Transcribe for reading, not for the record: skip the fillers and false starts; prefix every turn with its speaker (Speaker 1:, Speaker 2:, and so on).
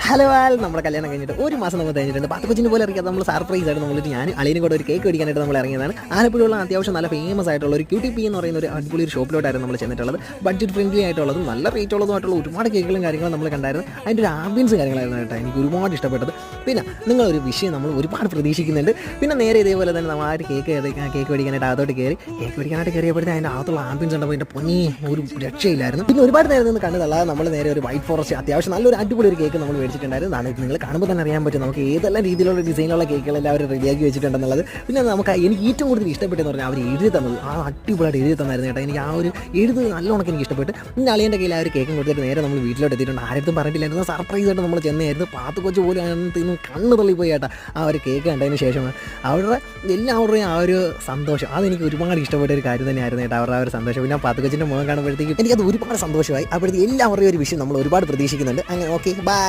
Speaker 1: Hello ആൾ നമ്മുടെ കല്യാണം കഴിഞ്ഞിട്ട് ഒരു മാസം നമ്മൾ കഴിഞ്ഞിട്ടുണ്ട്. പത്ത് കൊച്ചിന് പോലെ അറിയാതെ നമ്മൾ സർപ്രൈസ് ആയിട്ട് നമ്മളിട്ട് ഞാൻ അളിയനും കൂടെ ഒരു കേക്ക് മേടിക്കാനായിട്ട് നമ്മൾ ഇറങ്ങിയതാണ്. ആലപ്പുഴയുള്ള അത്യാവശ്യം നല്ല ഫേമസ് ആയിട്ടുള്ള ഒരു QTP എന്ന് പറയുന്ന ഒരു അടിപൊളി ഒരു ഷോപ്പിലോട്ടായിരുന്നു നമ്മൾ ചെന്നിട്ടുള്ളത്. ബഡ്ജറ്റ് ഫ്രണ്ട്ലി ആയിട്ടുള്ളതും നല്ല റേറ്റ് ഉള്ളതുമായിട്ടുള്ള ഒരുപാട് കേക്കുകളും കാര്യങ്ങളും നമ്മൾ കണ്ടായിരുന്നു. അതിൻ്റെ ഒരു ആംബിയൻസ് കാര്യങ്ങളായിരുന്നു കേട്ടോ എനിക്ക് ഒരുപാട് ഇഷ്ടപ്പെട്ടത്. പിന്നെ നിങ്ങളൊരു വിഷയം നമ്മൾ ഒരുപാട് പ്രതീക്ഷിക്കുന്നുണ്ട്. പിന്നെ നേരെ ഇതേപോലെ തന്നെ നമ്മൾ ആ ഒരു കേക്ക് മേടിക്കാനായിട്ട് അകത്തോട്ട് കയറി കേക്ക് മേടിക്കാനായിട്ട് കയറിയപ്പോഴത്തേക്ക് അതിൻ്റെ അകത്തുള്ള ആംബിയൻസ് ഉണ്ടപ്പോൾ എൻ്റെ പൊന്നി ഒരു രക്ഷയില്ലായിരുന്നു. പിന്നെ ഒരുപാട് നേരം നിന്ന് കണ്ടു തള്ളാതെ നമ്മൾ നേരെ ഒരു വൈറ്റ് ഫോറസ്റ്റ് അത്യാവശ്യം നല്ലൊരു അടിപൊളി ഒരു കേക്ക് നമ്മൾ മേടിച്ചിട്ടുണ്ടായിരുന്നു. അതാണ് നിങ്ങൾ കാണുമ്പോൾ തന്നെ അറിയാൻ പറ്റും നമുക്ക് ഏതെല്ലാം രീതിയിലുള്ള ഡിസൈനുള്ള കേക്കുകളെല്ലാം അവർ റെഡിയാക്കി വെച്ചിട്ടുണ്ടെന്നുള്ളത്. പിന്നെ നമുക്ക് എനിക്ക് ഏറ്റവും കൂടുതൽ ഇഷ്ടപ്പെട്ടെന്ന് പറഞ്ഞാൽ അവർ എഴുതി തന്നത് ആ അടിപൊളിയായിട്ട് എഴുതി തന്നായിരുന്നു കേട്ടോ. എനിക്ക് ആ ഒരു എഴുത് നല്ലോണം എനിക്ക് ഇഷ്ടപ്പെട്ട്. പിന്നെ അളിയൻ്റെ കയ്യിൽ ആ ഒരു കേക്കും കൊടുത്തിട്ട് നേരെ നമ്മൾ വീട്ടിലോട്ട് എത്തിയിട്ടുണ്ട്. ആരും പറഞ്ഞിട്ടില്ലായിരുന്നു. സർപ്രൈസ് ആയിട്ട് നമ്മൾ ചെന്നായിരുന്നു. പാത്ത് കൊച്ചു പോലും കണ്ണ് തള്ളിപ്പോയി കേട്ടോ ആ ഒരു കേക്ക് കണ്ടതിന് ശേഷം. അവരുടെ എല്ലാവരുടെയും ആ ഒരു സന്തോഷം അതെനിക്ക് ഒരുപാട് ഇഷ്ടപ്പെട്ട ഒരു കാര്യം തന്നെയായിരുന്നു കേട്ടോ. അവരുടെ ആ ഒരു സന്തോഷം. പിന്നെ പാത്ത് കൊച്ചിൻ്റെ മുഖം കാണുമ്പോഴത്തേക്കും എനിക്കത് ഒരുപാട് സന്തോഷമായി. അപ്പോഴത്തേക്ക് എല്ലാവരുടെയും ഒരു വിഷയം നമ്മൾ ഒരുപാട് പ്രതീക്ഷിക്കുന്നുണ്ട്. അങ്ങനെ ഓക്കെ ബൈ.